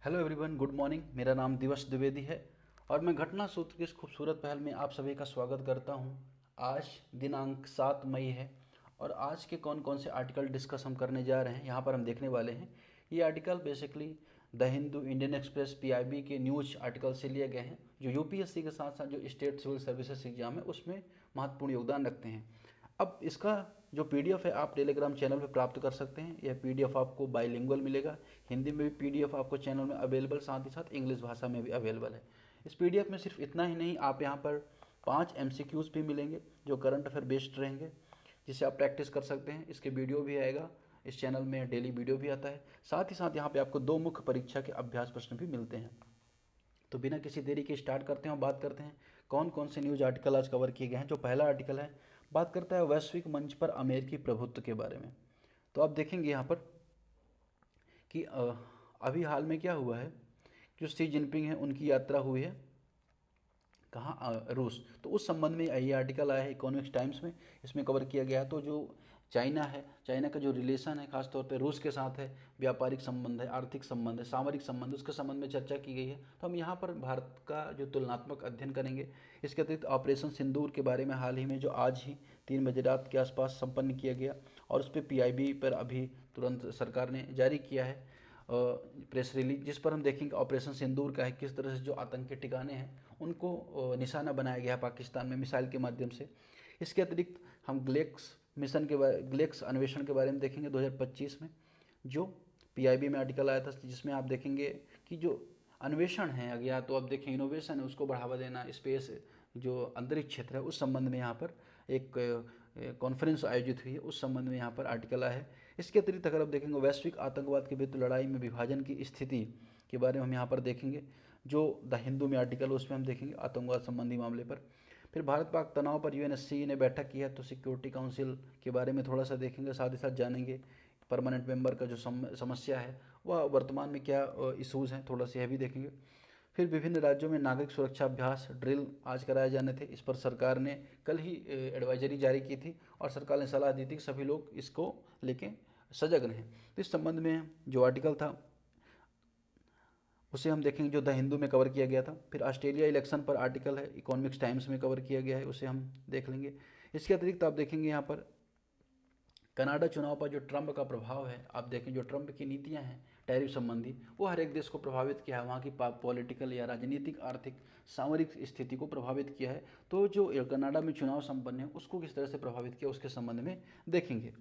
Hello everyone, good morning. मेरा नाम दिवस द्विवेदी है और मैं घटना सूत्र की इस खूबसूरत पहल में आप सभी का स्वागत करता हूं। आज दिनांक 7 मई है और आज के कौन कौन से आर्टिकल डिस्कस हम करने जा रहे हैं यहाँ पर हम देखने वाले हैं। ये article basically the Hindu, Indian express, PIB के न्यूज आर्टिकल से लिए गए हैं जो यूपीएससी के साथ साथ जो स्टेट सिविल सर्विसेज एग्जाम है उसमें महत्वपूर्ण योगदान रखते हैं। अब इसका जो पीडीएफ है आप टेलीग्राम चैनल पे प्राप्त कर सकते हैं। यह पीडीएफ आपको बाइलिंगुअल मिलेगा, हिंदी में भी पीडीएफ आपको चैनल में अवेलेबल, साथ ही साथ इंग्लिश भाषा में भी अवेलेबल है। इस पीडीएफ में सिर्फ इतना ही नहीं, आप यहाँ पर 5 एमसीक्यूज भी मिलेंगे जो करंट अफेयर बेस्ड रहेंगे, जिसे आप प्रैक्टिस कर सकते हैं। इसके वीडियो भी आएगा, इस चैनल में डेली वीडियो भी आता है। साथ ही साथ यहाँ पे आपको 2 मुख्य परीक्षा के अभ्यास प्रश्न भी मिलते हैं। तो बिना किसी देरी के स्टार्ट करते हैं और बात करते हैं कौन कौन से न्यूज आर्टिकल आज कवर किए गए हैं। जो पहला आर्टिकल है बात करता है वैश्विक मंच पर अमेरिकी प्रभुत्व के बारे में। तो आप देखेंगे यहाँ पर कि अभी हाल में क्या हुआ है, जो शी जिनपिंग है उनकी यात्रा हुई है कहाँ, रूस। तो उस संबंध में ये आर्टिकल आया है इकोनॉमिक्स टाइम्स में, इसमें कवर किया गया है। तो जो चाइना है, चाइना का जो रिलेशन है खासतौर पे रूस के साथ है, व्यापारिक संबंध है, आर्थिक संबंध है, सामरिक संबंध, उसके संबंध में चर्चा की गई है। तो हम यहाँ पर भारत का जो तुलनात्मक अध्ययन करेंगे। इसके अतिरिक्त ऑपरेशन सिंदूर के बारे में हाल ही में जो आज ही 3 बजे रात के आसपास संपन्न किया गया और उस पर पीआईबी पर अभी तुरंत सरकार ने जारी किया है प्रेस रिलीज, जिस पर हम देखेंगे ऑपरेशन सिंदूर का है, किस तरह से जो आतंकी ठिकाने हैं उनको निशाना बनाया गया है पाकिस्तान में मिसाइल के माध्यम से। इसके अतिरिक्त हम ग्लेक्स अन्वेषण के बारे में देखेंगे 2025 में, जो पीआईबी में आर्टिकल आया था, जिसमें आप देखेंगे कि जो अन्वेषण है या तो आप देखें इनोवेशन है उसको बढ़ावा देना, स्पेस जो अंतरिक्ष क्षेत्र है उस संबंध में यहाँ पर एक कॉन्फ्रेंस आयोजित हुई है, उस संबंध में यहाँ पर आर्टिकल आया है। इसके अतिरिक्त अगर आप देखेंगे वैश्विक आतंकवाद के विरुद्ध लड़ाई में विभाजन की स्थिति के बारे में हम यहाँ पर देखेंगे, जो द हिंदू में आर्टिकल उसमें हम देखेंगे आतंकवाद संबंधी मामले पर। फिर भारत पाक तनाव पर यूएनएससी ने बैठक की है, तो सिक्योरिटी काउंसिल के बारे में थोड़ा सा देखेंगे, साथ ही साथ जानेंगे परमानेंट मेंबर का जो समस्या है वह वर्तमान में क्या इशूज़ हैं, थोड़ा सा यह भी देखेंगे। फिर विभिन्न राज्यों में नागरिक सुरक्षा अभ्यास ड्रिल आज कराए जाने थे, इस पर सरकार ने कल ही एडवाइजरी जारी की थी और सरकार ने सलाह दी थी कि सभी लोग इसको लेके सजग रहें। तो इस संबंध में जो आर्टिकल था उसे हम देखेंगे, जो द हिंदू में कवर किया गया था। फिर ऑस्ट्रेलिया इलेक्शन पर आर्टिकल है, इकोनॉमिक्स टाइम्स में कवर किया गया है, उसे हम देख लेंगे। इसके अतिरिक्त आप देखेंगे यहाँ पर कनाडा चुनाव पर जो ट्रंप का प्रभाव है, आप देखें जो ट्रंप की नीतियां हैं टैरिफ संबंधी, वो हर एक देश को प्रभावित किया है, वहाँ की पॉलिटिकल या राजनीतिक, आर्थिक, सामरिक स्थिति को प्रभावित किया है। तो जो कनाडा में चुनाव संपन्न है उसको किस तरह से प्रभावित किया उसके संबंध में देखेंगे।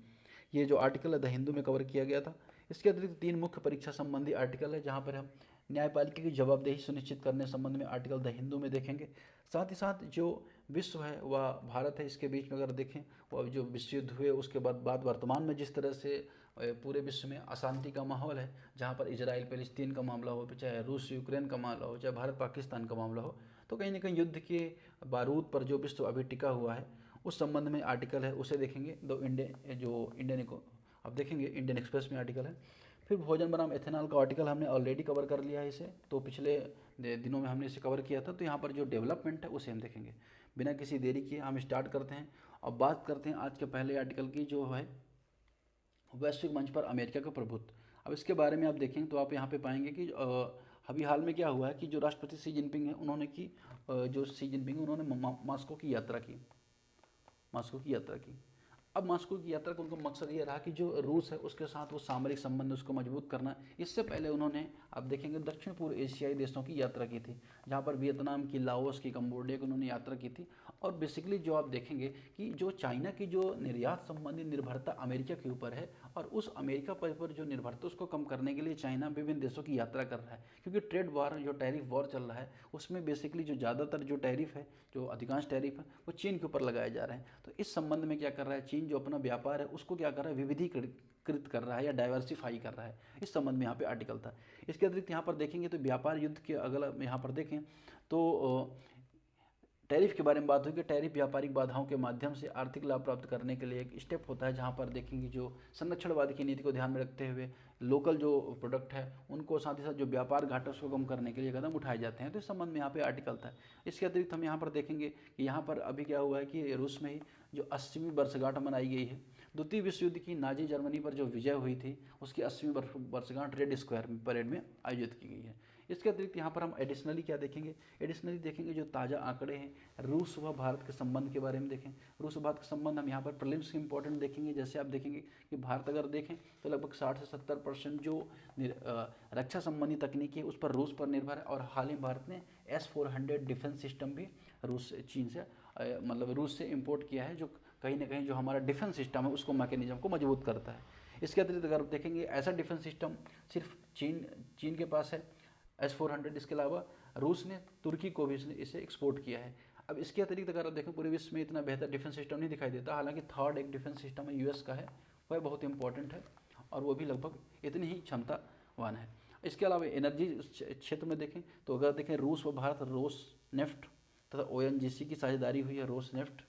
ये जो आर्टिकल है द हिंदू में कवर किया गया था। इसके अतिरिक्त 3 मुख्य परीक्षा संबंधी आर्टिकल है, जहाँ पर हम न्यायपालिका की जवाबदेही सुनिश्चित करने संबंध में आर्टिकल द हिंदू में देखेंगे। साथ ही साथ जो विश्व है वह भारत है, इसके बीच में अगर देखें वह जो विश्व युद्ध हुए उसके बाद वर्तमान में जिस तरह से पूरे विश्व में अशांति का माहौल है, जहाँ पर इजराइल पैलेस्तीन का मामला हो, चाहे रूस यूक्रेन का मामला हो, चाहे भारत पाकिस्तान का मामला हो, तो कहीं ना कहीं युद्ध के बारूद पर जो विश्व अभी टिका हुआ है उस संबंध में आर्टिकल है, उसे देखेंगे। इंडियन को आप देखेंगे इंडियन एक्सप्रेस में आर्टिकल है। फिर भोजन बनाम एथेनॉल का आर्टिकल हमने ऑलरेडी कवर कर लिया है इसे, तो पिछले दिनों में हमने इसे कवर किया था। तो यहाँ पर जो डेवलपमेंट है उसे हम देखेंगे। बिना किसी देरी किए हम स्टार्ट करते हैं और बात करते हैं आज के पहले आर्टिकल की, जो है वैश्विक मंच पर अमेरिका का प्रभुत्व। अब इसके बारे में आप देखेंगे तो आप यहाँ पे पाएंगे कि अभी हाल में क्या हुआ है कि जो राष्ट्रपति शी जिनपिंग है उन्होंने मॉस्को की यात्रा की, अब मॉस्को की यात्रा का उनका मकसद ये रहा कि जो रूस है उसके साथ वो सामरिक संबंध उसको मजबूत करना। इससे पहले उन्होंने आप देखेंगे दक्षिण पूर्व एशियाई देशों की यात्रा की थी, जहाँ पर वियतनाम की, लाओस की, कंबोडिया की उन्होंने यात्रा की थी। और बेसिकली जो आप देखेंगे कि जो चाइना की जो निर्यात संबंधी निर्भरता अमेरिका के ऊपर है, और उस अमेरिका पर जो निर्भरता उसको कम करने के लिए चाइना विभिन्न देशों की यात्रा कर रहा है, क्योंकि ट्रेड वॉर, जो टैरिफ वॉर चल रहा है उसमें बेसिकली जो ज़्यादातर जो टैरिफ है, जो अधिकांश टैरिफ है वो चीन के ऊपर लगाए जा रहे हैं। तो इस संबंध में क्या कर रहा है चीन, जो अपना व्यापार है उसको क्या कर रहा है, विविधीकृत कर रहा है या डाइवर्सिफाई कर रहा है। इस संबंध में यहाँ पे आर्टिकल था। इसके अतिरिक्त यहाँ पर देखेंगे तो व्यापार युद्ध के अगला यहाँ पर देखें तो टैरिफ के बारे में बात हुई कि टैरिफ व्यापारिक बाधाओं के माध्यम से आर्थिक लाभ प्राप्त करने के लिए एक स्टेप होता है, जहाँ पर देखेंगे जो संरक्षणवाद की नीति को ध्यान में रखते हुए लोकल जो प्रोडक्ट है उनको, साथ ही साथ जो व्यापार घाटा उसको कम करने के लिए कदम उठाए जाते हैं। तो इस संबंध में यहाँ पे आर्टिकल था। इसके अतिरिक्त हम यहाँ पर देखेंगे कि यहाँ पर अभी क्या हुआ है कि रूस में ही जो 80वीं वर्षगांठ मनाई गई है, द्वितीय विश्व युद्ध की नाजी जर्मनी पर जो विजय हुई थी उसकी 80वीं वर्षगांठ रेड स्क्वायर परेड में आयोजित की गई है। इसके अतिरिक्त यहाँ पर हम एडिशनली क्या देखेंगे, एडिशनली देखेंगे जो ताज़ा आंकड़े हैं रूस व भारत के संबंध के बारे में देखें। रूस व भारत के संबंध हम यहाँ पर प्रीलिम्स के इंपॉर्टेंट देखेंगे। जैसे आप देखेंगे कि भारत अगर देखें तो लगभग 60 से 70% जो रक्षा संबंधी तकनीकी है उस पर रूस पर निर्भर है। और हाल ही भारत ने S-400 डिफेंस सिस्टम भी चीन से मतलब रूस से इम्पोर्ट किया है, जो कहीं ना कहीं जो हमारा डिफेंस सिस्टम है उसको मैकेनिज्म को मजबूत करता है। इसके अतिरिक्त अगर आप देखेंगे ऐसा डिफेंस सिस्टम सिर्फ चीन के पास है S-400। इसके अलावा रूस ने तुर्की को भी इसे एक्सपोर्ट किया है। अब इसके अतिरिक्त अगर आप देखें पूरे विश्व में इतना बेहतर डिफेंस सिस्टम नहीं दिखाई देता। हालांकि थर्ड एक डिफेंस सिस्टम है US का है, वह बहुत इंपॉर्टेंट है और वो भी लगभग इतनी ही क्षमतावान है। इसके अलावा एनर्जी क्षेत्र में देखें तो अगर देखें रूस व भारत रोसनेफ्ट तथा ONGC की साझेदारी हुई है। Rosneft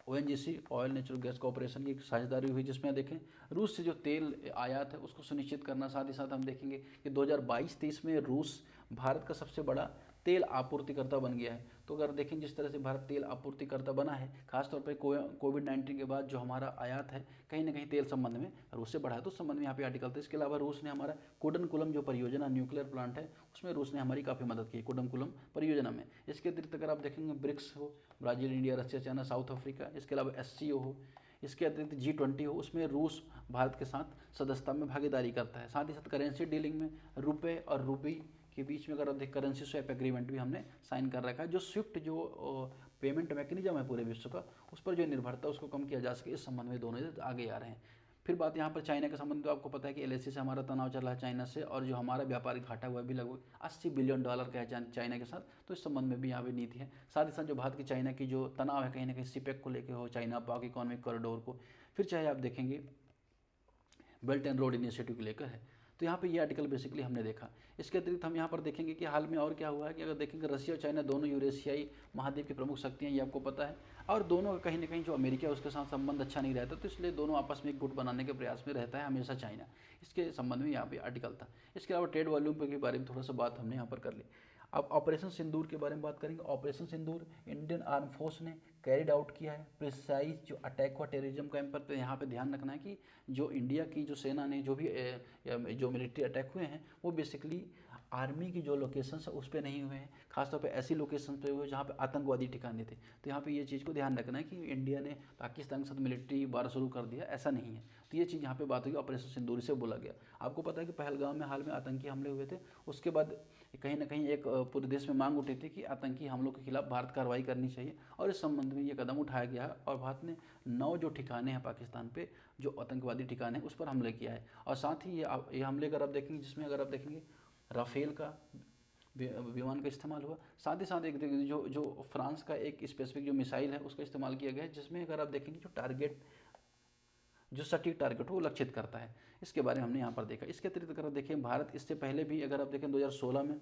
ONGC oil natural gas corporation की साझेदारी हुई, जिसमें देखें रूस से जो तेल आयात है उसको सुनिश्चित करना। साथ ही साथ हम देखेंगे कि 2022-23 में रूस भारत का सबसे बड़ा तेल आपूर्तिकर्ता बन गया है। तो अगर देखें जिस तरह से भारत तेल आपूर्तिकर्ता बना है, खासतौर पर कोविड-19 के बाद जो हमारा आयात है कहीं ना कहीं तेल संबंध में रूस से बढ़ा है, तो उस संबंध में यहाँ पे आर्टिकल था। इसके अलावा रूस ने हमारा कुडनकुलम जो परियोजना न्यूक्लियर प्लांट है उसमें रूस ने हमारी काफ़ी मदद की है कुडनकुलम परियोजना में। इसके अतिरिक्त अगर आप देखेंगे ब्रिक्स हो, Brazil, India, Russia, China, south Africa, इसके अलावा SCO हो, इसके अतिरिक्त G20 हो, उसमें रूस भारत के साथ सदस्यता में भागीदारी करता है। साथ ही साथ करेंसी डीलिंग में रुपए और रूपी के बीच में अगर आप देखें करेंसी स्वैप एग्रीमेंट भी हमने साइन कर रखा है। जो स्विफ्ट जो पेमेंट मैकेनिज्म है पूरे विश्व का, उस पर जो निर्भरता उसको कम किया जा सके, इस संबंध में दोनों आगे आ रहे हैं। फिर बात यहाँ पर चाइना के संबंध में, तो आपको पता है कि LAC से हमारा तनाव चल रहा है चाइना से, और जो हमारा व्यापारिक घाटा हुआ है भी लगभग $80 बिलियन का है चाइना के साथ, तो इस संबंध में भी यहाँ पे नीति है। साथ ही साथ जो भारत की चाइना की जो तनाव है कहीं ना कहीं CPEC को लेकर हो, चाइना पाक इकोनॉमिक कॉरिडोर को, फिर चाहे आप देखेंगे बेल्ट एंड रोड इनिशिएटिव को लेकर है। तो यहाँ पे ये आर्टिकल बेसिकली हमने देखा। इसके अतिरिक्त हम यहाँ पर देखेंगे कि हाल में और क्या हुआ है कि अगर देखेंगे रशिया और चाइना दोनों यूरेशियाई महाद्वीप की प्रमुख शक्तियाँ, ये आपको पता है, और दोनों का कहीं ना कहीं जो अमेरिका है उसके साथ संबंध अच्छा नहीं रहता, तो इसलिए दोनों आपस में एक गुट बनाने के प्रयास में रहता है हमेशा चाइना। इसके संबंध में यहाँ पे आर्टिकल था। इसके अलावा ट्रेड वॉल्यूम के बारे में थोड़ा सा बात हमने यहाँ पर कर ली। अब ऑपरेशन सिंदूर के बारे में बात करेंगे। ऑपरेशन सिंदूर इंडियन आर्म फोर्स ने कैरिड आउट किया है। प्रिसाइज जो अटैक हुआ टेररिज्म कैंप पर, तो यहाँ पे ध्यान रखना है कि जो इंडिया की जो सेना ने जो भी जो मिलिट्री अटैक हुए हैं वो बेसिकली आर्मी की जो लोकेशंस है उस पर नहीं हुए हैं, खासतौर पे ऐसी लोकेशन पे हुए जहाँ पे आतंकवादी ठिकाने थे। तो यहाँ पे ये चीज़ को ध्यान रखना है कि इंडिया ने पाकिस्तान के साथ मिलिट्री वार शुरू कर दिया, ऐसा नहीं है। तो ये चीज़ यहाँ पे बात हुई, ऑपरेशन सिंदूर से बोला गया। आपको पता है कि पहलगाम में हाल में आतंकी हमले हुए थे, उसके बाद कहीं ना कहीं एक पूरे देश में मांग उठी थी कि आतंकी हमलों के खिलाफ भारत कार्रवाई करनी चाहिए, और इस संबंध में ये कदम उठाया गया है। और भारत ने 9 जो ठिकाने हैं पाकिस्तान पे, जो आतंकवादी ठिकाने हैं, उस पर हमले किया है। और साथ ही ये हमले अगर आप देखेंगे, जिसमें अगर आप देखेंगे राफेल का विमान का इस्तेमाल हुआ, साथ ही साथ एक जो फ्रांस का एक स्पेसिफिक जो मिसाइल है उसका इस्तेमाल किया गया है, जिसमें अगर आप देखेंगे जो टारगेट जो सटीक टारगेट हो वो लक्षित करता है। इसके बारे में हमने यहाँ पर देखा। इसके अतिरिक्त अगर देखें भारत इससे पहले भी अगर आप देखें 2016 में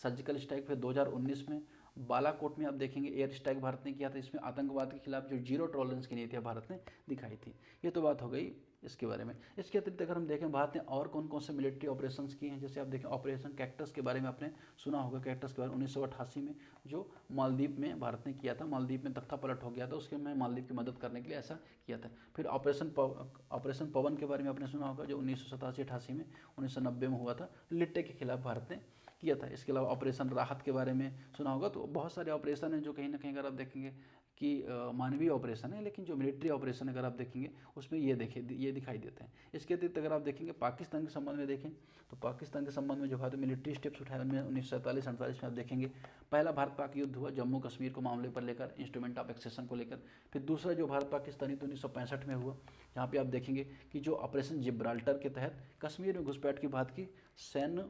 सर्जिकल स्ट्राइक, फिर 2019 में बालाकोट में आप देखेंगे एयर स्ट्राइक भारत ने किया था। इसमें आतंकवाद के खिलाफ जो जीरो टॉलरेंस की नीति भारत ने दिखाई थी। ये तो बात हो गई इसके बारे में। इसके अतिरिक्त अगर हम देखें भारत ने और कौन कौन से मिलिट्री ऑपरेशंस किए हैं, जैसे आप देखें ऑपरेशन कैक्टस के बारे में आपने सुना होगा। कैक्टस के बारे में 1988 में जो मालदीव में भारत ने किया था, मालदीव में तख्ता पलट हो गया था, उसके में मालदीव की मदद करने के लिए ऐसा किया था। फिर ऑपरेशन पवन के बारे में आपने सुना होगा, जो 1987-88 में 1990 में हुआ था, लिट्टे के खिलाफ भारत ने किया था। इसके अलावा ऑपरेशन राहत के बारे में सुना होगा। तो बहुत सारे ऑपरेशन हैं जो कहीं ना कहीं अगर आप देखेंगे कि मानवीय ऑपरेशन है, लेकिन जो मिलिट्री ऑपरेशन अगर आप देखेंगे उसमें ये दिखाई देते हैं। इसके अतिरिक्त अगर आप देखेंगे पाकिस्तान के संबंध में देखें, तो पाकिस्तान के संबंध में जो भारत मिलिट्री स्टेप्स उठाए उनमें 1947-48 में आप देखेंगे पहला भारत पाक युद्ध हुआ जम्मू कश्मीर को मामले पर लेकर, इंस्ट्रूमेंट ऑफ एक्सेशन को लेकर। फिर दूसरा जो भारत पाकिस्तानी तो 1965 में हुआ, जहाँ पे आप देखेंगे कि जो ऑपरेशन जिब्राल्टर के तहत कश्मीर में घुसपैठ की भारत की सैन्य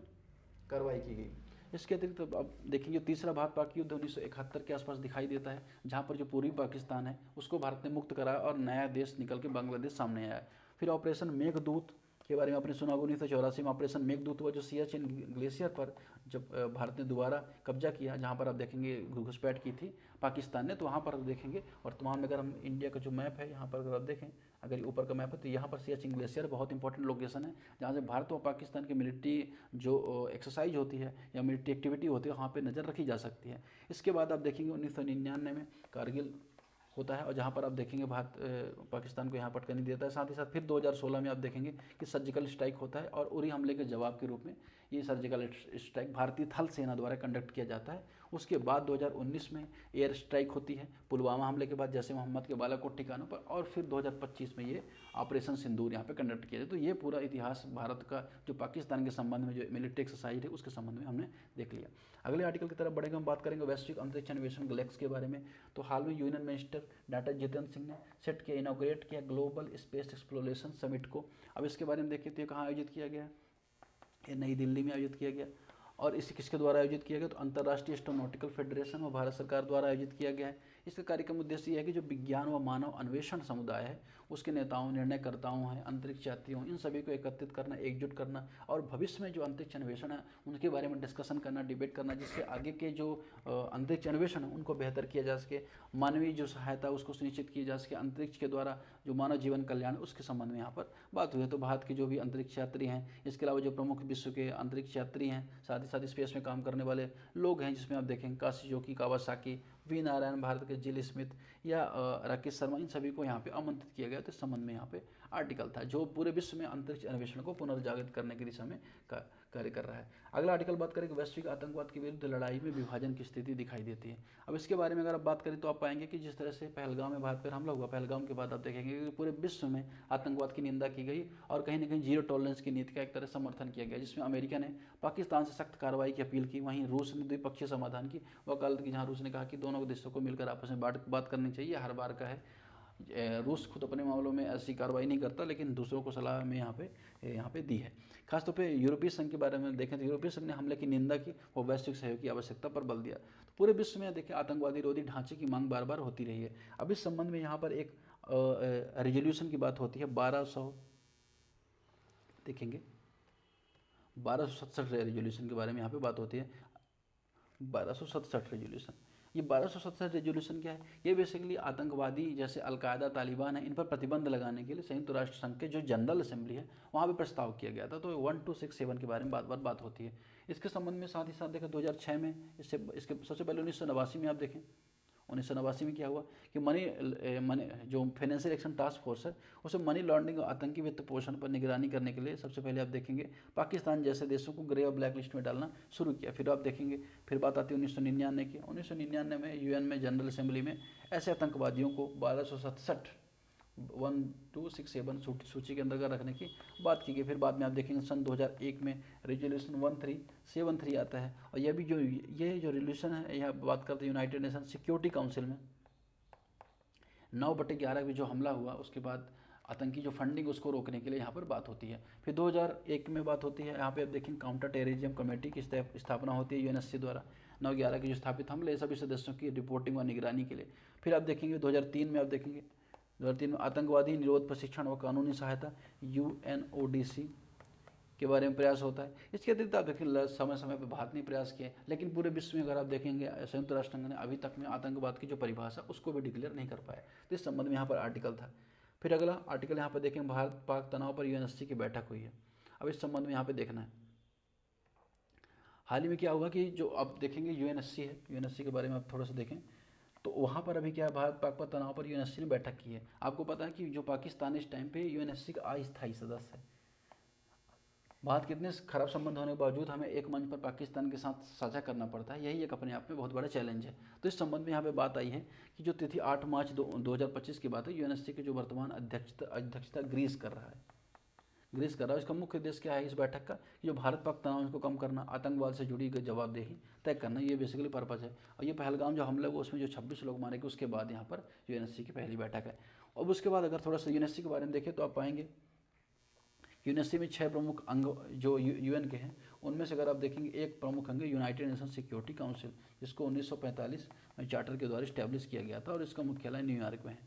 कार्रवाई की गई। इसके अतिरिक्त अब देखेंगे तीसरा भारत पाक युद्ध 1971 के आसपास दिखाई देता है, जहाँ पर जो पूर्वी पाकिस्तान है उसको भारत ने मुक्त कराया और नया देश निकल के बांग्लादेश सामने आया। फिर ऑपरेशन मेघदूत के बारे में आपने सुना होगा, 1984 में ऑपरेशन मेघदूत हुआ, जो सियाचिन ग्लेशियर पर जब भारत ने दोबारा कब्जा किया, जहाँ पर आप देखेंगे घुसपैठ की थी पाकिस्तान ने, तो वहाँ पर देखेंगे। और तमाम में अगर हम इंडिया का जो मैप है यहाँ पर अगर आप देखें, अगर ये ऊपर का मैप है, तो यहाँ पर सियाचिन ग्लेशियर बहुत इंपॉर्टेंट लोकेशन है, जहाँ से भारत और पाकिस्तान की मिलिट्री जो एक्सरसाइज होती है या मिलिट्री एक्टिविटी होती है वहाँ पर नज़र रखी जा सकती है। इसके बाद आप देखेंगे 1999 में कारगिल होता है और जहाँ पर आप देखेंगे भारत पाकिस्तान को यहाँ पर अटकने देता है। साथ ही साथ फिर 2016 में आप देखेंगे कि सर्जिकल स्ट्राइक होता है और उरी हमले के जवाब के रूप में ये सर्जिकल स्ट्राइक भारतीय थल सेना द्वारा कंडक्ट किया जाता है। उसके बाद 2019 में एयर स्ट्राइक होती है पुलवामा हमले के बाद जैसे मोहम्मद के बालाकोट ठिकानों पर, और फिर 2025 में ये ऑपरेशन सिंदूर यहाँ पे कंडक्ट किया जाए। तो ये पूरा इतिहास भारत का जो पाकिस्तान के संबंध में जो मिलिट्री एक्सरसाइज है उसके संबंध में हमने देख लिया। अगले आर्टिकल की तरफ बढ़ेंगे, हम बात करेंगे वैश्विक अंतरिक्ष अन्वेषण गैलेक्स के बारे में। तो हाल में union minister doctor Jitendra Singh ने सेट किया, इनॉग्रेट किया ग्लोबल स्पेस एक्सप्लोरेशन समिट को। अब इसके बारे में देखिए तो ये कहाँ आयोजित किया गया है, ये नई दिल्ली में आयोजित किया गया। और इसे किसके द्वारा आयोजित किया गया, तो अंतर्राष्ट्रीय एस्ट्रोनॉटिकल फेडरेशन व भारत सरकार द्वारा आयोजित किया गया है। इसका कार्यक्रम उद्देश्य यह है कि जो विज्ञान व मानव अन्वेषण समुदाय है उसके नेताओं, निर्णयकर्ताओं हैं, अंतरिक्ष यात्रियों, इन सभी को एकत्रित करना, एकजुट करना और भविष्य में जो अंतरिक्ष अन्वेषण है उनके बारे में डिस्कशन करना, डिबेट करना, जिससे आगे के जो अंतरिक्ष अन्वेषण है उनको बेहतर किया जा सके, मानवीय जो सहायता उसको सुनिश्चित की जा सके, अंतरिक्ष के द्वारा जो मानव जीवन कल्याण उसके संबंध में यहाँ पर बात हुई है। तो भारत के जो भी अंतरिक्ष यात्री हैं, इसके अलावा जो प्रमुख विश्व के अंतरिक्ष यात्री हैं, साथ ही साथ स्पेस में काम करने वाले लोग हैं, जिसमें आप देखेंगे काशियोकी कावासाकी, वी नारायण, भारत के जिल स्मिथ या राकेश शर्मा, इन सभी को यहाँ पे आमंत्रित किया गया। तो इस संबंध में यहाँ पे आर्टिकल था जो पूरे विश्व में अंतरिक्ष अन्वेषण को पुनर्जागृत करने की दिशा में कार्य कर रहा है। अगला आर्टिकल बात करें कि वैश्विक आतंकवाद के विरुद्ध लड़ाई में विभाजन की स्थिति दिखाई देती है। अब इसके बारे में अगर आप बात करें तो आप पाएंगे कि जिस तरह से पहलगाम में भारत पर हमला हुआ, पहलगाम के बाद आप देखेंगे कि पूरे विश्व में आतंकवाद की निंदा की गई और कहीं ना कहीं जीरो टॉलरेंस की नीति का एक तरह समर्थन किया गया, जिसमें अमेरिका ने पाकिस्तान से सख्त कार्रवाई की अपील की, वहीं रूस ने द्विपक्षीय समाधान की वकालत की, जहाँ रूस ने कहा कि दोनों देशों को मिलकर आपस में बात करनी चाहिए। हर बार का है, रूस खुद अपने मामलों में ऐसी कार्रवाई नहीं करता, लेकिन दूसरों को सलाह में यहाँ पे दी है। खासतौर पे यूरोपीय संघ के बारे में देखें तो यूरोपीय संघ ने हमले की निंदा की और वैश्विक सहयोग की आवश्यकता पर बल दिया। तो पूरे विश्व में देखें आतंकवादी विरोधी ढांचे की मांग बार बार होती रही है। अब इस संबंध में यहाँ पर एक रेजोल्यूशन की बात होती है, 1200 देखेंगे 1267 रेजोल्यूशन के बारे में यहाँ पे बात होती है। 1267 रेजोल्यूशन, ये 1267 रेजोल्यूशन क्या है, ये बेसिकली आतंकवादी जैसे अलकायदा, तालिबान है, इन पर प्रतिबंध लगाने के लिए संयुक्त राष्ट्र संघ के जो जनरल असेंबली है वहाँ पे प्रस्ताव किया गया था। तो 1267 के बारे में बात होती है। इसके संबंध में साथ ही साथ देखें 2006 में इसके सबसे पहले 1989 में आप देखें 1989 में क्या हुआ कि मनी जो फाइनेंशियल एक्शन टास्क फोर्स है उसे मनी लॉन्ड्रिंग और आतंकी वित्त पोषण पर निगरानी करने के लिए सबसे पहले आप देखेंगे पाकिस्तान जैसे देशों को ग्रे और ब्लैक लिस्ट में डालना शुरू किया। फिर आप देखेंगे फिर बात आती है 1999 की। 1999 में यूएन में जनरल असेंबली में ऐसे आतंकवादियों को 1267 सूची के अंतर्गत रखने की बात की गई। फिर बाद में आप देखेंगे सन 2001 में रेजोल्यूशन 1373 आता है और यह भी जो रेजोल्यूशन है यह बात करते हैं यूनाइटेड नेशन सिक्योरिटी काउंसिल में 9/11 में जो हमला हुआ उसके बाद आतंकी जो फंडिंग उसको रोकने के लिए यहाँ पर बात होती है। फिर 2001 में बात होती है, यहाँ पे आप देखेंगे काउंटर टेररिज्म कमेटी की स्थापना होती है यूएनएससी द्वारा 9/11 के जो स्थापित हमले सभी सदस्यों की रिपोर्टिंग और निगरानी के लिए। फिर आप देखेंगे 2003 में आप देखेंगे 2003 में आतंकवादी निरोध प्रशिक्षण और कानूनी सहायता UNODC के बारे में प्रयास होता है। इसके अतिरिक्त आप देखेंगे समय समय पर भारत ने प्रयास किए, लेकिन पूरे विश्व में अगर आप देखेंगे संयुक्त राष्ट्र संघ ने अभी तक में आतंकवाद की जो परिभाषा उसको भी डिक्लेयर नहीं कर पाया। तो इस संबंध में यहाँ पर आर्टिकल था। फिर अगला आर्टिकल यहाँ पर देखेंगे भारत पाक तनाव पर यूएनएससी की बैठक हुई है। अब इस संबंध में यहाँ पे देखना है हाल ही में क्या हुआ कि जो आप देखेंगे यूएनएससी है, यूएनएससी के बारे में आप थोड़ा सा देखें तो वहाँ पर अभी क्या है, भारत पाक पर तनाव पर यूएनएससी ने बैठक की है। आपको पता है कि जो पाकिस्तान इस टाइम पे यूएनएससी का अस्थायी सदस्य है। भारत कितने खराब संबंध होने के बावजूद हमें एक मंच पर पाकिस्तान के साथ साझा करना पड़ता है, यही एक अपने आप में बहुत बड़ा चैलेंज है। तो इस संबंध में यहाँ पे बात आई है कि जो तिथि 8 मार्च 2025 की बात है, यूएनएससी के जो वर्तमान अध्यक्षता ग्रीस कर रहा है। इसका मुख्य उद्देश्य क्या है इस बैठक का, कि जो भारत पाक तनाव को कम करना, आतंकवाद से जुड़ी जवाबदेही तय करना, ये बेसिकली पर्पज़ है। और ये पहलगाम जो हमला हुआ उसमें जो 26 लोग मारे गए उसके बाद यहाँ पर यूएनएससी की पहली बैठक है। अब उसके बाद अगर थोड़ा सा यूएनएससी के बारे में देखें तो आप पाएंगे यूएनएससी में 6 प्रमुख अंग जो यूएन के हैं उनमें से अगर आप देखेंगे एक प्रमुख अंग है यूनाइटेड नेशन सिक्योरिटी काउंसिल, जिसको 1945 में चार्टर के द्वारा इस्टेब्लिश किया गया था और इसका मुख्यालय न्यूयॉर्क में है।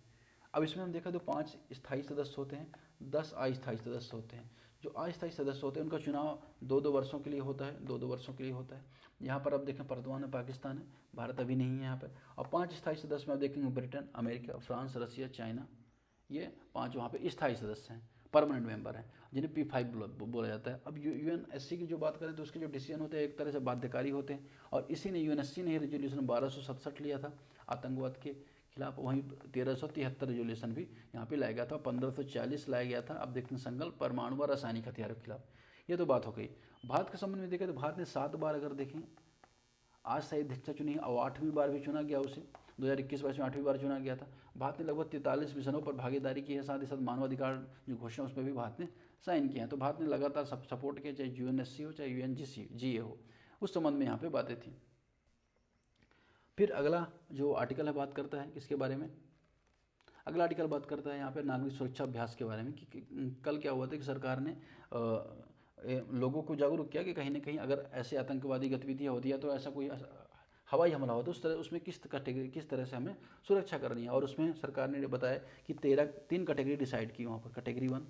अब इसमें हम देखा तो 5 स्थायी सदस्य होते हैं, 10 अस्थायी सदस्य होते हैं। जो अस्थायी सदस्य होते हैं उनका चुनाव 2-2 वर्षों के लिए होता है, 2-2 वर्षों के लिए होता है। यहाँ पर आप देखें वर्तमान में पाकिस्तान है, भारत अभी नहीं है यहाँ पर। और 5 स्थायी सदस्य में आप देखेंगे ब्रिटेन, अमेरिका, फ्रांस, रसिया, चाइना, ये 5 वहाँ पे स्थायी सदस्य हैं, परमानेंट मेंबर हैं, जिन्हें P5 बोला जाता है। अब यूएनएससी की जो बात करें तो उसके जो डिसीजन होते हैं एक तरह से बाध्यकारी होते हैं और इसी ने यूएनएससी ने रेजोल्यूशन 1267 लिया था आतंकवाद के खिलाफ। वहीं 1373 रेजोल्यूशन भी यहाँ पे लाया गया था। 1540 लाया गया था, अब देखते हैं, संकल्प परमाणु व रासायनिक हथियारों के खिलाफ। ये तो बात हो गई। भारत के संबंध में देखें तो भारत ने 7 बार अगर देखें आज सही अध्यक्षता चुनी और 8वीं बार भी चुना गया उसे। 2021-22 में 8वीं बार चुना गया था। भारत ने लगभग 43 मिशनों पर भागीदारी की है। साथ ही साथ मानवाधिकार जो घोषणा उसमें भी भारत ने साइन किया है। तो भारत ने लगातार सपोर्ट किया, चाहे यूएनएससी हो चाहे यूएनजीए हो, उस संबंध में यहाँ पे बातें थी। फिर अगला जो आर्टिकल है बात करता है किसके बारे में, अगला आर्टिकल बात करता है यहाँ पे नागरिक सुरक्षा अभ्यास के बारे में कि कल क्या हुआ था कि सरकार ने लोगों को जागरूक किया कि कहीं ना कहीं अगर ऐसे आतंकवादी गतिविधियाँ होती है तो ऐसा कोई हवाई हमला होता है उस तरह उसमें किस तरह से हमें सुरक्षा करनी है। और उसमें सरकार ने बताया कि 3 कैटेगरी डिसाइड की वहाँ पर। कैटेगरी 1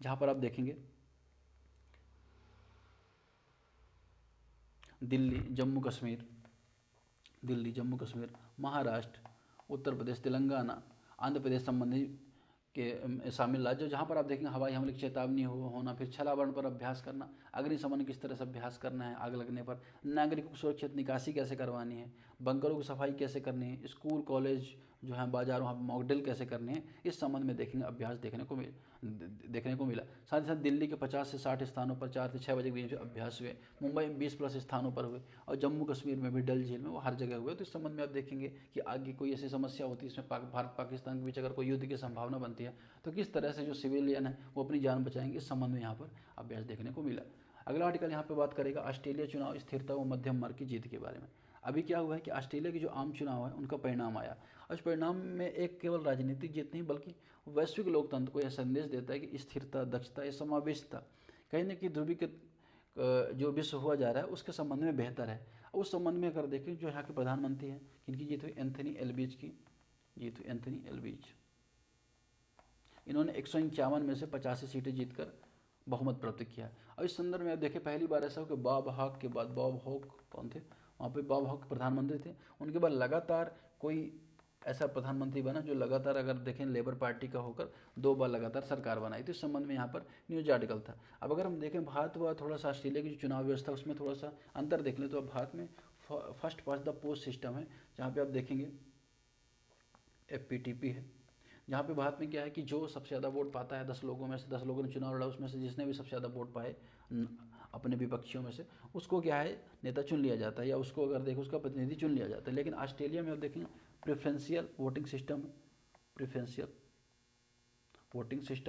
जहाँ पर आप देखेंगे दिल्ली, जम्मू कश्मीर, महाराष्ट्र, उत्तर प्रदेश, तेलंगाना, आंध्र प्रदेश संबंधी के शामिल राज्य, जहाँ पर आप देखेंगे हवाई हमले की चेतावनी होना, फिर छलावरण पर अभ्यास करना, अग्निशमन किस तरह से अभ्यास करना है आग लगने पर, नागरिकों को सुरक्षित निकासी कैसे करवानी है, बंकरों की सफाई कैसे करनी है, स्कूल कॉलेज जो है बाजार वहाँ पर मॉकड्रिल कैसे करनी है, इस संबंध में देखेंगे अभ्यास देखने को मिला। साथ ही साथ दिल्ली के 50 से 60 स्थानों पर 4 से 6 बजे के बीच अभ्यास हुए, मुंबई में 20+ स्थानों पर हुए और जम्मू कश्मीर में भी डल झील में वो हर जगह हुए। तो इस संबंध में आप देखेंगे कि आगे कोई ऐसी समस्या होती है इसमें भारत पाकिस्तान के बीच अगर कोई युद्ध की संभावना बनती है तो किस तरह से जो सिविलियन है वो अपनी जान बचाएंगे, इस संबंध में यहाँ पर अभ्यास देखने को मिला। अगला आर्टिकल यहाँ पे बात करेगा ऑस्ट्रेलिया चुनाव स्थिरता व मध्यम मार्ग की जीत के बारे में। अभी क्या हुआ है कि ऑस्ट्रेलिया के जो आम चुनाव है उनका परिणाम आया और इस परिणाम में एक केवल राजनीतिक जीत नहीं बल्कि वैश्विक लोकतंत्र को यह संदेश देता है कि स्थिरता, दक्षता या समावेशिता कहीं न कहीं ध्रुवीकृत जो विश्व हुआ जा रहा है उसके संबंध में बेहतर है। उस संबंध में अगर देखें जो यहाँ के प्रधानमंत्री हैं इनकी जीत हुई एंथनी एल्बीज। इन्होंने 151 में से 85 सीटें जीतकर बहुमत प्राप्त किया। और इस संदर्भ में आप देखें पहली बार ऐसा हो कि बॉब हॉक के बाद, बॉब हॉक कौन थे वहाँ पे, बॉब हॉक प्रधानमंत्री थे, उनके बाद लगातार कोई ऐसा प्रधानमंत्री बना जो लगातार अगर देखें लेबर पार्टी का होकर 2 बार लगातार सरकार बनाई। तो इस संबंध में यहाँ पर न्यूज आर्टिकल था। अब अगर हम देखें भारत व थोड़ा सा ऑस्ट्रेलिया की जो चुनाव व्यवस्था उसमें थोड़ा सा अंतर देख लें तो अब भारत में first past the post system है, जहाँ पे आप देखेंगे FPTP है, जहाँ पे भारत में क्या है कि जो सबसे ज़्यादा वोट पाता है 10 लोगों में से, 10 लोगों ने चुनाव लड़ा उसमें से जिसने भी सबसे ज़्यादा वोट पाए अपने विपक्षियों में से उसको क्या है नेता चुन लिया जाता है या उसको अगर देखो उसका प्रतिनिधि चुन लिया जाता है। लेकिन ऑस्ट्रेलिया में आप देखेंगे प्रेफरेंशियल वोटिंग सिस्टम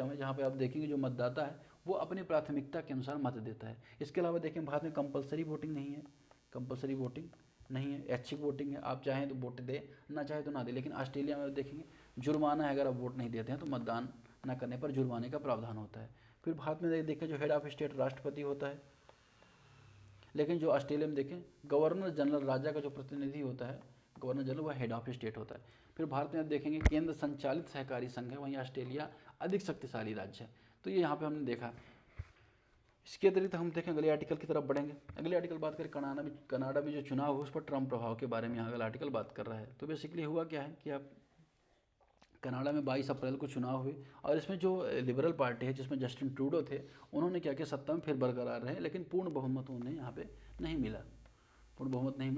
है, जहाँ पे आप देखेंगे जो मतदाता है वो अपनी प्राथमिकता के अनुसार मत देता है। इसके अलावा देखें भारत में कंपलसरी वोटिंग नहीं है, ऐच्छिक वोटिंग है, आप चाहें तो वोट दें, ना चाहे तो ना दें। लेकिन ऑस्ट्रेलिया में देखेंगे जुर्माना है, अगर आप वोट नहीं देते हैं तो मतदान न करने पर जुर्माने का प्रावधान होता है। फिर भारत में देखें जो हेड ऑफ स्टेट राष्ट्रपति होता है, लेकिन जो ऑस्ट्रेलिया में देखें गवर्नर जनरल, राजा का जो प्रतिनिधि होता है गवर्नर जनरल, वह हेड ऑफ स्टेट होता है। फिर भारत में आप देखेंगे केंद्र संचालित सहकारी संघ है, वहीं ऑस्ट्रेलिया अधिक शक्तिशाली राज्य है। तो ये यहाँ पे हमने देखा। इसके अतिरिक्त हम देखें अगले आर्टिकल की तरफ बढ़ेंगे। अगले आर्टिकल बात करें कनाडा में जो चुनाव हुआ उस पर ट्रम्प प्रभाव के बारे में यहाँ अगला आर्टिकल बात कर रहा है। तो बेसिकली हुआ क्या है कि आप कनाडा में 22 अप्रैल को चुनाव हुए और इसमें जो लिबरल पार्टी है जिसमें जस्टिन ट्रूडो थे उन्होंने क्या किया, सत्ता में फिर बरकरार रहे, लेकिन पूर्ण बहुमत उन्हें यहाँ पे नहीं मिला।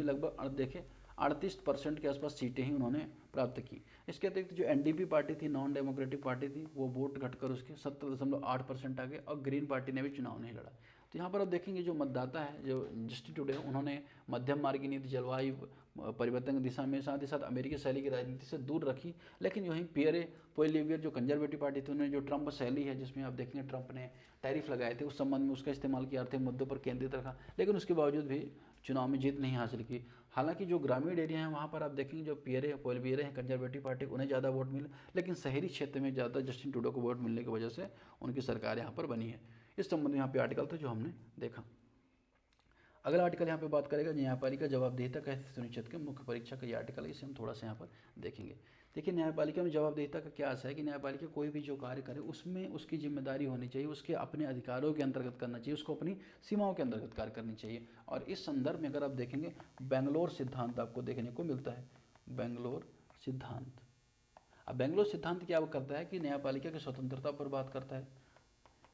लगभग देखें 38% के आसपास सीटें ही उन्होंने प्राप्त की। इसके अतिरिक्त जो NDP पार्टी थी, नॉन डेमोक्रेटिक पार्टी थी, वो वोट घटकर उसके 70.8% आ गए और ग्रीन पार्टी ने भी चुनाव नहीं लड़ा। तो यहाँ पर आप देखेंगे जो मतदाता है, जो जस्टिन ट्रूडो है, उन्होंने मध्यम मार्ग की नीति, जलवायु परिवर्तन की दिशा में, साथ ही साथ अमेरिकी शैली की राजनीति से दूर रखी। लेकिन वहीं पियरे पोइलिवियर जो कंजर्वेटिव पार्टी थी, उन्होंने जो ट्रम्प शैली है जिसमें आप देखेंगे ट्रम्प ने टैरिफ लगाए थे, उस संबंध में उसका इस्तेमाल किया, आर्थिक मुद्दों पर केंद्रित रखा, लेकिन उसके बावजूद भी चुनाव में जीत नहीं हासिल की। हालांकि जो ग्रामीण एरिया है वहाँ पर आप देखेंगे जो पियरे पोइलिवियर हैं कंजर्वेटिव पार्टी, उन्हें ज़्यादा वोट मिले, लेकिन शहरी क्षेत्र में ज़्यादा जस्टिन ट्रूडो को वोट मिलने की वजह से उनकी सरकार यहाँ पर बनी है। इस संबंध में यहाँ पे आर्टिकल था जो हमने देखा। अगला आर्टिकल यहाँ पे बात करेगा न्यायपालिका जवाबदेहिता कैसे सुनिश्चित के मुख्य परीक्षा का ये आर्टिकल है, इसे हम थोड़ा सा यहाँ पर देखेंगे। देखिए न्यायपालिका में जवाबदेहिता का क्या आशय है कि न्यायपालिका कोई भी जो कार्य करे उसमें उसकी जिम्मेदारी होनी चाहिए, उसके अपने अधिकारों के अंतर्गत करना चाहिए, उसको अपनी सीमाओं के अंतर्गत कार्य करनी चाहिए। और इस संदर्भ में अगर आप देखेंगे बेंगलोर सिद्धांत आपको देखने को मिलता है। बेंगलोर सिद्धांत, अब बेंगलोर सिद्धांत क्या करता है कि न्यायपालिका की स्वतंत्रता पर बात करता है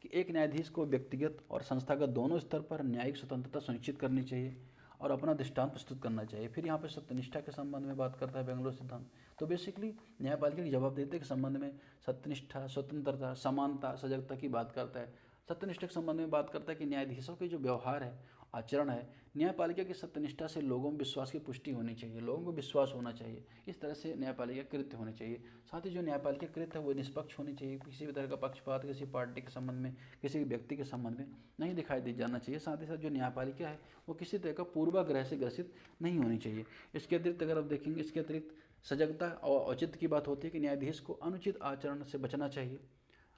कि एक न्यायाधीश को व्यक्तिगत और संस्थागत दोनों स्तर पर न्यायिक स्वतंत्रता सुनिश्चित करनी चाहिए और अपना दृष्टांत प्रस्तुत करना चाहिए। फिर यहाँ पे सत्यनिष्ठा के संबंध में बात करता है बेंगलोर सिद्धांत। तो बेसिकली न्यायपालिका की जवाबदेही के संबंध में सत्यनिष्ठा, स्वतंत्रता, समानता, सजगता की बात करता है। सत्यनिष्ठा के संबंध में बात करता है कि न्यायाधीशों के जो व्यवहार है, आचरण है, न्यायपालिका की सत्यनिष्ठा से लोगों में विश्वास की पुष्टि होनी चाहिए, लोगों को विश्वास होना चाहिए। इस तरह से न्यायपालिका कृत्य होने चाहिए। साथ ही जो न्यायपालिका कृत्य है वो निष्पक्ष होनी चाहिए, किसी भी तरह का पक्षपात किसी पार्टी के संबंध में, किसी व्यक्ति के संबंध में नहीं दिखाई दे जाना चाहिए। साथ ही साथ जो न्यायपालिका है वो किसी तरह का पूर्वाग्रह से ग्रसित नहीं होनी चाहिए। इसके अतिरिक्त अगर आप देखेंगे, इसके अतिरिक्त सजगता और औचित्य की बात होती है कि न्यायाधीश को अनुचित आचरण से बचना चाहिए,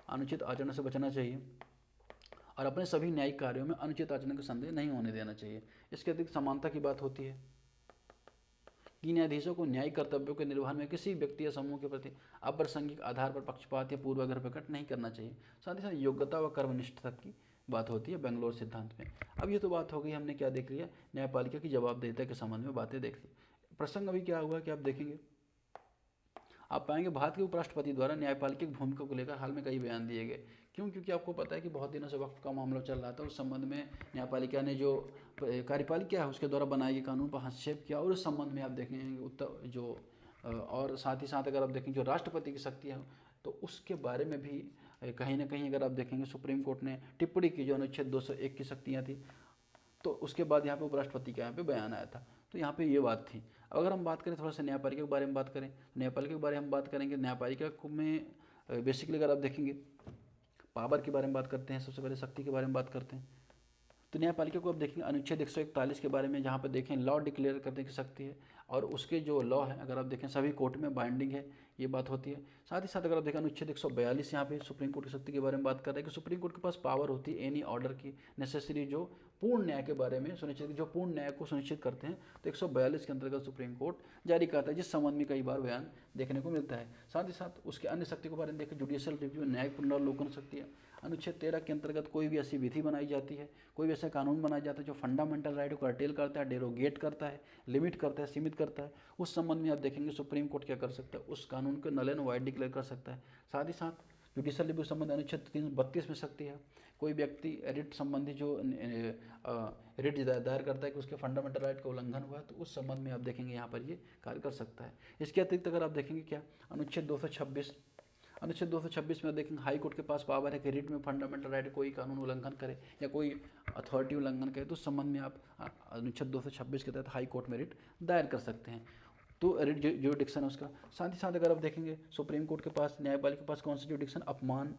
अनुचित आचरण से बचना चाहिए और अपने सभी न्यायिक कार्यों में अनुचित आचरण का संदेह नहीं होने देना चाहिए। इसके अतिरिक्त समानता की बात होती है कि न्यायाधीशों को न्यायिक कर्तव्यों के निर्वहन में किसी व्यक्ति या समूह के प्रति अप्रासंगिक आधार पर पक्षपात या पूर्वाग्रह प्रकट नहीं करना चाहिए। साथ ही साथ योग्यता व कर्मनिष्ठता की बात होती है बेंगलोर सिद्धांत में। अब ये तो बात हो गई, हमने क्या देख लिया, न्यायपालिका की जवाबदेहिता के संबंध में बातें देख ली। प्रसंग अभी क्या हुआ कि आप देखेंगे, आप पाएंगे भारत के उपराष्ट्रपति द्वारा न्यायपालिका की भूमिका को लेकर हाल में कई बयान दिए गए। क्यों? क्योंकि आपको पता है कि बहुत दिनों से वक्फ का मामला चल रहा था। उस संबंध में न्यायपालिका ने जो कार्यपालिका है उसके द्वारा बनाए गए कानून पर हस्तक्षेप किया और उस संबंध में आप देखेंगे उत्तर जो और साथ ही साथ अगर आप देखें जो राष्ट्रपति की शक्ति है तो उसके बारे में भी कहीं ना कहीं अगर आप देखेंगे सुप्रीम कोर्ट ने टिप्पणी की, जो अनुच्छेद 201 की शक्तियाँ थी। तो उसके बाद यहाँ पे उपराष्ट्रपति का यहाँ पे बयान आया था। तो यहाँ पे ये बात थी। अगर हम बात करें थोड़ा सा न्यायपालिका के बारे में बात करें, न्यायपालिका के बारे में हम बात करेंगे। न्यायपालिका में बेसिकली अगर आप देखेंगे पावर के बारे में बात करते हैं, सबसे पहले शक्ति के बारे में बात करते हैं। तो न्यायपालिका को आप देखेंगे अनुच्छेद 141 के बारे में, जहाँ पर देखें लॉ डिक्लेयर करने की शक्ति है और उसके जो लॉ है अगर आप देखें सभी कोर्ट में बाइंडिंग है, ये बात होती है। साथ ही साथ अगर आप देखें अनुच्छेद 142 यहाँ पे सुप्रीम कोर्ट की शक्ति के बारे में बात कर रहे हैं कि सुप्रीम कोर्ट के पास पावर होती है एनी ऑर्डर की नेसेसरी, जो पूर्ण न्याय के बारे में सुनिश्चित, जो पूर्ण न्याय को सुनिश्चित करते हैं। तो 142 के अंतर्गत सुप्रीम कोर्ट जारी करता है, जिस संबंध में कई बार बयान देखने को मिलता है। साथ ही साथ उसके अन्य शक्ति के बारे में देखें, जुडिशियल रिव्यू, न्यायिक पुनरावलोकन शक्ति है। अनुच्छेद 13 के अंतर्गत कोई भी ऐसी विधि बनाई जाती है, कोई भी ऐसा कानून बनाया जाता है जो फंडामेंटल राइट को कर्टेल करता है, डेरोगेट करता है, लिमिट करता है, सीमित करता है, उस संबंध में आप देखेंगे सुप्रीम कोर्ट क्या कर सकता है, उस कानून को नल एंड वाइड डिक्लेयर कर सकता है। साथ ही साथ जुडिशियल रिव्यू संबंध अनुच्छेद 332 में शक्ति है। कोई व्यक्ति रिट संबंधी जो रिट दायर करता है कि उसके फंडामेंटल राइट का उल्लंघन हुआ है, तो उस संबंध में आप देखेंगे यहाँ पर ये कार्य कर सकता है। इसके अतिरिक्त अगर आप देखेंगे क्या, अनुच्छेद 226, अनुच्छेद 226 में देखेंगे हाई कोर्ट के पास पावर है कि रिट में फंडामेंटल राइट कोई कानून उल्लंघन करे या कोई अथॉरिटी उल्लंघन करे, तो उस संबंध में आप अनुच्छेद 226 के तहत हाई कोर्ट में रिट दायर कर सकते हैं। तो रिट जुडिक्शन है उसका। साथ ही साथ अगर आप देखेंगे सुप्रीम कोर्ट के पास, न्यायपालिका के पास कौन सा जुडिक्शन, अपमान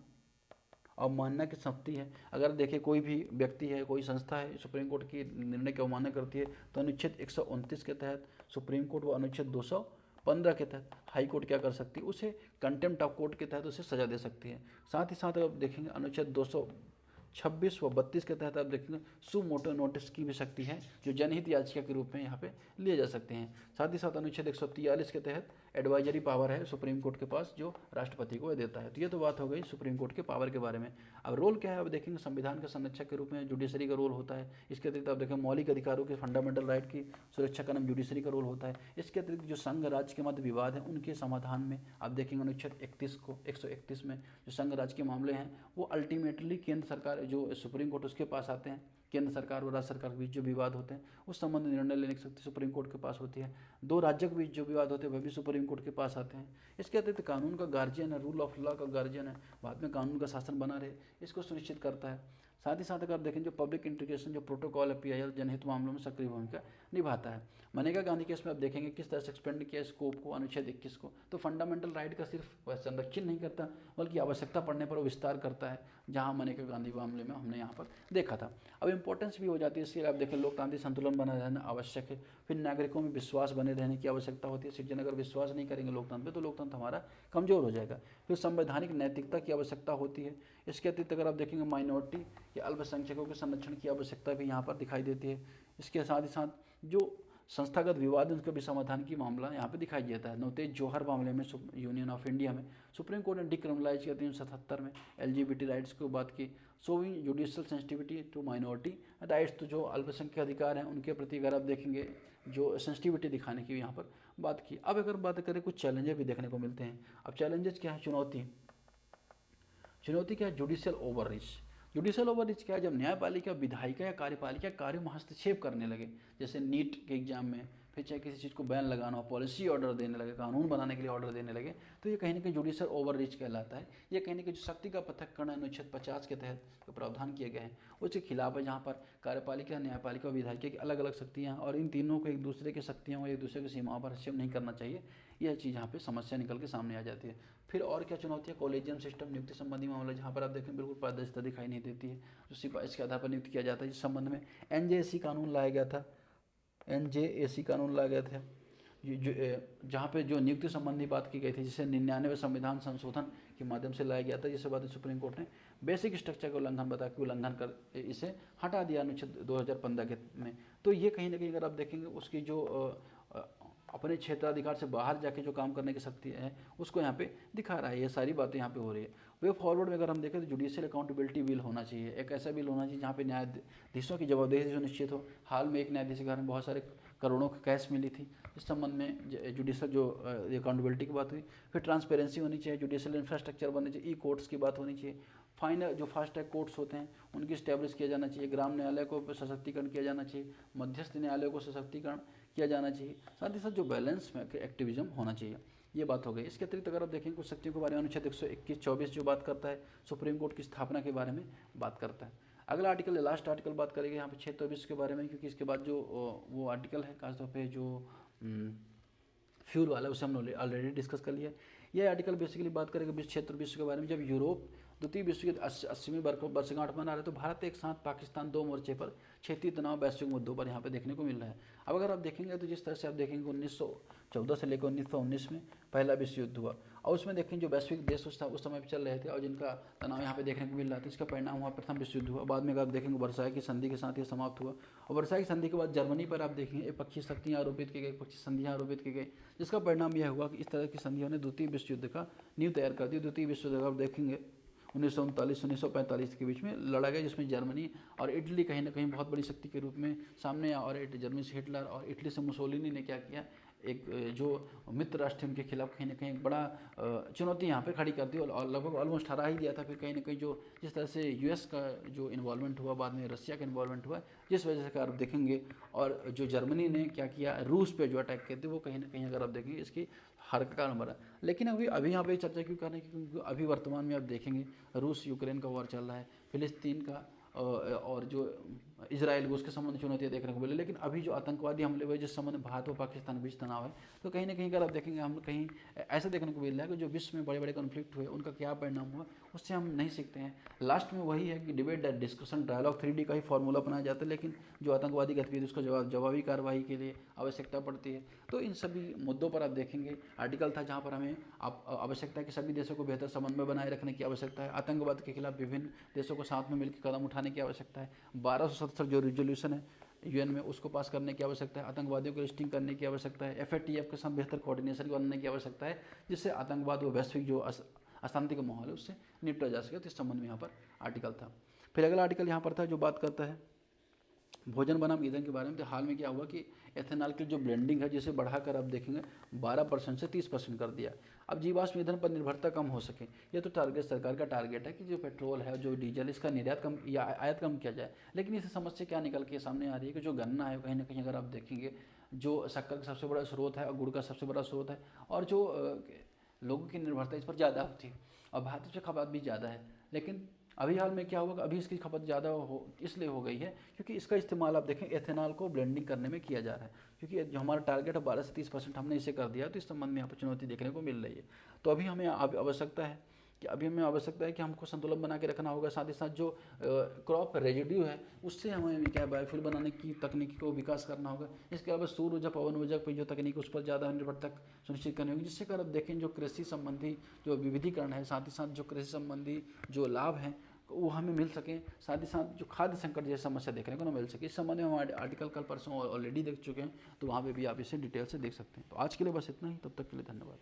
अवमानना की शक्ति है। अगर देखिए कोई भी व्यक्ति है, कोई संस्था है, सुप्रीम कोर्ट की निर्णय की अवमानना करती है तो अनुच्छेद 129 के तहत सुप्रीम कोर्ट व अनुच्छेद 215 के तहत हाई कोर्ट क्या कर सकती है, उसे कंटेम्प्ट ऑफ कोर्ट के तहत उसे सजा दे सकती है। साथ ही साथ आप देखेंगे अनुच्छेद 226 व 32 के तहत आप देखेंगे सु मोटो नोटिस की भी शक्ति है, जो जनहित याचिका के रूप में यहाँ पे लिए जा सकते हैं। साथ ही साथ अनुच्छेद 143 के तहत एडवाइजरी पावर है सुप्रीम कोर्ट के पास, जो राष्ट्रपति को देता है। तो ये तो बात हो गई सुप्रीम कोर्ट के पावर के बारे में। अब रोल क्या है, अब देखेंगे संविधान के संरक्षक के रूप में जुडिशरी का रोल होता है। इसके अतिरिक्त आप देखें मौलिक अधिकारों के फंडामेंटल राइट की सुरक्षा करना जुडिशरी का रोल होता है। इसके अतिरिक्त जो संघ राज्य के मध्य विवाद है उनके समाधान में आप देखेंगे अनुच्छेद 131 में जो संघ राज्य के मामले हैं वो अल्टीमेटली केंद्र सरकार, जो सुप्रीम कोर्ट उसके पास आते हैं। केंद्र सरकार और राज्य सरकार के बीच जो विवाद होते हैं उस संबंध में निर्णय लेने की शक्ति सुप्रीम कोर्ट के पास होती है। दो राज्यों के बीच जो विवाद होते हैं वह भी सुप्रीम कोर्ट के पास आते हैं। इसके अतिरिक्त कानून का गार्जियन है, रूल ऑफ लॉ का गार्जियन है, बाद में कानून का शासन बना रहे इसको सुनिश्चित करता है। साथ ही साथ अगर आप देखें जो पब्लिक इंटीग्रेशन, जो प्रोटोकॉल है PIL, जनहित मामलों में सक्रिय भूमिका निभाता है। मनेगा गांधी केस में आप देखेंगे किस तरह से एक्सपेंड किया स्कोप को अनुच्छेद 21 को। तो फंडामेंटल राइट का सिर्फ संरक्षण नहीं करता बल्कि आवश्यकता पड़ने पर वो विस्तार करता है, जहाँ मनेगा गांधी मामले में हमने यहाँ पर देखा था। अब इंपॉर्टेंस भी हो जाती है इसलिए आप देखें लोकतांत्रिक संतुलन बना रहना आवश्यक है। फिर नागरिकों में विश्वास बने रहने की आवश्यकता होती है। सिटीजन अगर विश्वास नहीं करेंगे लोकतंत्र पे तो लोकतंत्र हमारा कमजोर हो जाएगा। फिर संवैधानिक नैतिकता की आवश्यकता होती है। इसके अतिरिक्त अगर आप देखेंगे माइनॉरिटी या अल्पसंख्यकों के संरक्षण की आवश्यकता भी यहाँ पर दिखाई देती है। इसके साथ ही साथ जो संस्थागत विवाद उनके भी समाधान की मामला यहाँ पे दिखाई देता है। नवतेज जौहर मामले में यूनियन ऑफ इंडिया में सुप्रीम कोर्ट ने डिक्रिमिनलाइज किया 377 में LGBT राइट्स की बात की। Showing judicial sensitivity to minority rights, तो जो अल्पसंख्यक अधिकार हैं उनके प्रति अगर आप देखेंगे जो सेंसिटिविटी दिखाने की यहाँ पर बात की। अब अगर बात करें कुछ चैलेंजेस भी देखने को मिलते हैं। अब चैलेंजेस क्या है, चुनौती क्या है, judicial over reach. Judicial overreach क्या है, जब न्यायपालिका, विधायिका या कार्यपालिका कार्यों में हस्तक्षेप करने लगे, जैसे नीट के एग्जाम में, फिर चाहे किसी चीज़ को बैन लगाना हो, पॉलिसी ऑर्डर देने लगे, कानून बनाने के लिए ऑर्डर देने लगे, तो ये कहीं ना कहीं जुडिशल ओवररीच कहलाता है। ये कहीं ना कहीं जो शक्ति का पृथक्करण अनुच्छेद 50 के तहत जो प्रावधान किए गए हैं उसके खिलाफ है, जहाँ पर कार्यपालिका, न्यायपालिका और विधायिका की अलग अलग शक्तियाँ हैं और इन तीनों को एक दूसरे की शक्तियों और एक दूसरे की सीमाओं पर हस्तक्षेप नहीं करना चाहिए। यह चीज़ यहाँ पे समस्या निकल के सामने आ जाती है। फिर और क्या चुनौतियाँ, कॉलेजियम सिस्टम, नियुक्ति संबंधी मामला, जहाँ पर आप देखें बिल्कुल पारदर्शिता दिखाई नहीं देती है, जो सिफारिश के आधार पर नियुक्त किया जाता है। इस संबंध में एनजेएसी कानून लाया गया था, एनजेएसी कानून लाया गया था जहाँ पे जो नियुक्ति संबंधी बात की गई थी, जिसे 99वें संविधान संशोधन के माध्यम से लाया गया था, जिसके बाद सुप्रीम कोर्ट ने बेसिक स्ट्रक्चर का उल्लंघन बता के उल्लंघन कर इसे हटा दिया अनुच्छेद 2015 के में। तो ये कहीं ना कहीं अगर आप देखेंगे उसकी जो अपने क्षेत्राधिकार से बाहर जाके जो काम करने की शक्ति है उसको यहाँ पे दिखा रहा है। ये सारी बातें यहाँ पे हो रही है। वे फॉरवर्ड में अगर हम देखें तो जुडिशियल अकाउंटेबिलिटी बिल होना चाहिए, एक ऐसा बिल होना चाहिए जहाँ पे न्यायाधीशों की जवाबदेही जो निश्चित हो। हाल में एक न्यायाधीश के घर में बहुत सारे करोड़ों की कैश मिली थी, इस संबंध में जुडिशल जो अकाउंटेबिलिटी की बात हुई। फिर ट्रांसपेरेंसी होनी चाहिए, जुडिशल इंफ्रास्ट्रक्चर बननी चाहिए, ई कोर्ट्स की बात होनी चाहिए, फाइनल जो फास्ट ट्रैक कोर्ट्स होते हैं उनकी स्टैब्लिश किया जाना चाहिए, ग्राम न्यायालय को सशक्तिकरण किया जाना चाहिए, मध्यस्थ न्यायालय को सशक्तिकरण किया जाना चाहिए, साथ ही साथ जो बैलेंस में एक्टिविज्म होना चाहिए। ये बात हो गई। इसके अतिरिक्त अगर आप देखें कुछ शक्तियों के बारे में अनुच्छेद 121-24 जो बात करता है सुप्रीम कोर्ट की स्थापना के बारे में बात करता है। अगला आर्टिकल, लास्ट आर्टिकल बात करेंगे यहाँ पे 624 के बारे में, क्योंकि इसके बाद जो वो आर्टिकल है खासतौर पे जो फ्यूल वाला, उसे हमने ऑलरेडी डिस्कस कर लिया। यह आर्टिकल बेसिकली बात करेगा क्षेत्र विश्व के बारे में। जब यूरोप द्वितीय विश्व युद्ध 80वीं वर्षगांठ मना रहे तो भारत एक साथ पाकिस्तान दो मोर्चे पर क्षेत्रीय तनाव वैश्विक मुद्दों पर यहाँ पे देखने को मिल रहा है। अब अगर आप देखेंगे तो जिस तरह से आप देखेंगे 1914 से लेकर 1919 में पहला विश्व युद्ध हुआ और उसमें देखें जो वैश्विक देश उस समय पर चल रहे थे और जिनका तनाव यहाँ पे देखने को मिल रहा था, इसका परिणाम हुआ प्रथम विश्व युद्ध हुआ। बाद में अगर आप देखेंगे वर्साई की संधि के साथ ये समाप्त हुआ और वर्साई की संधि के बाद जर्मनी पर आप देखेंगे पक्षी शक्तियाँ आरोपित की गई, पक्षी संधियाँ आरोपित की गई, जिसका परिणाम यह हुआ कि इस तरह की संधियों ने द्वितीय विश्व युद्ध का नींव तैयार कर दी। द्वितीय विश्व युद्ध आप देखेंगे 1939-1945 के बीच में लड़ा गया, जिसमें जर्मनी और इटली कहीं ना कहीं बहुत बड़ी शक्ति के रूप में सामने आया। और जर्मनी से हिटलर और इटली से मुसोलिनी ने क्या किया, एक जो मित्र राष्ट्र उनके खिलाफ कहीं ना कहीं एक बड़ा चुनौती यहाँ पे खड़ी कर दी और लगभग ऑलमोस्ट हरा ही दिया था। फिर कहीं ना कहीं जो जिस तरह से यूएस का जो इन्वॉल्वमेंट हुआ, बाद में रशिया का इन्वॉल्वमेंट हुआ, जिस वजह से आप देखेंगे और जो जर्मनी ने क्या किया, रूस पे जो अटैक किए थे, वो कहीं ना कहीं अगर आप देखेंगे इसकी हर का कारण बना। लेकिन अभी यहाँ पे चर्चा क्यों कर रहे हैं, क्योंकि अभी वर्तमान में आप देखेंगे रूस यूक्रेन का वॉर चल रहा है, फिलिस्तीन का और जो इजराइल उसके संबंध में चुनौतियाँ देखने को मिले। लेकिन अभी जो आतंकवादी हमले हुए जिस संबंध में भारत और पाकिस्तान के बीच तनाव है, तो कहीं ना कहीं अगर आप देखेंगे हम कहीं ऐसा देखने को मिल रहा है कि जो विश्व में बड़े बड़े कॉन्फ्लिक्ट हुए उनका क्या परिणाम हुआ उससे हम नहीं सीखते हैं। लास्ट में वही है कि डिबेट, डिस्कशन, डायलॉग, 3D का ही फॉर्मूला बनाया जाता है, लेकिन जो आतंकवादी गतिविधि उसका जवाबी कार्रवाई के लिए आवश्यकता पड़ती है। तो इन सभी मुद्दों पर आप देखेंगे आर्टिकल था जहाँ पर हमें आवश्यकता है कि सभी देशों को बेहतर समन्वय बनाए रखने की आवश्यकता है, आतंकवाद के खिलाफ विभिन्न देशों को साथ में मिलकर कदम उठाने की आवश्यकता है, 1277 जो रिजोल्यूशन है यूएन में उसको पास करने की आवश्यकता है, आतंकवादियों को लिस्टिंग करने की आवश्यकता है, FATF के साथ बेहतर कोऑर्डिनेशन बनाने की आवश्यकता है, जिससे आतंकवाद व वैश्विक जो अशांति का माहौल है उससे निपटा जा सके। तो इस संबंध में यहाँ पर आर्टिकल था। फिर अगला आर्टिकल यहाँ पर था जो बात करता है भोजन बनाम ईंधन के बारे में। तो हाल में क्या हुआ कि एथेनॉल की जो ब्लेंडिंग है जिसे बढ़ाकर आप देखेंगे 12% से 30% कर दिया। अब जीवाश्म ईंधन पर निर्भरता कम हो सके, ये तो टारगेट सरकार का टारगेट है कि जो पेट्रोल है, जो डीजल, इसका निर्यात कम या आयात कम किया जाए। लेकिन इस समस्या क्या निकल के सामने आ रही है कि जो गन्ना है कहीं ना कहीं अगर आप देखेंगे जो शक्कर का सबसे बड़ा स्रोत है और गुड़ का सबसे बड़ा स्रोत है, और जो लोगों की निर्भरता इस पर ज़्यादा होती है और भारत से खपत भी ज़्यादा है। लेकिन अभी हाल में क्या होगा, अभी इसकी खपत ज़्यादा इसलिए हो गई है क्योंकि इसका इस्तेमाल आप देखें एथेनॉल को ब्लेंडिंग करने में किया जा रहा है, क्योंकि जो हमारा टारगेट है 12 से 30% हमने इसे कर दिया, तो इस संबंध में यहाँ पर चुनौती देखने को मिल रही है। तो अभी हमें आवश्यकता है कि हमको संतुलन बना के रखना होगा। साथ ही साथ जो क्रॉप रेजिड्यू है उससे हमें क्या है बायोफ्यूल बनाने की तकनीकी को विकास करना होगा। इसके अलावा सूर्य ऊर्जा, पवन ऊर्जा पर जो तकनीक उस पर ज़्यादा निर्भरता सुनिश्चित करनी होगी, जिससे अगर आप देखें जो कृषि संबंधी जो विविधीकरण है, साथ ही साथ जो कृषि संबंधी जो लाभ हैं वो हमें मिल सकें, साथ ही साथ जो खाद्य संकट जैसी समस्या देखने को ना मिल सके। इस संबंध में हम आर्टिकल कल परसों ऑलरेडी देख चुके हैं, तो वहाँ पे भी आप इसे डिटेल से देख सकते हैं। तो आज के लिए बस इतना ही, तब तक के लिए धन्यवाद।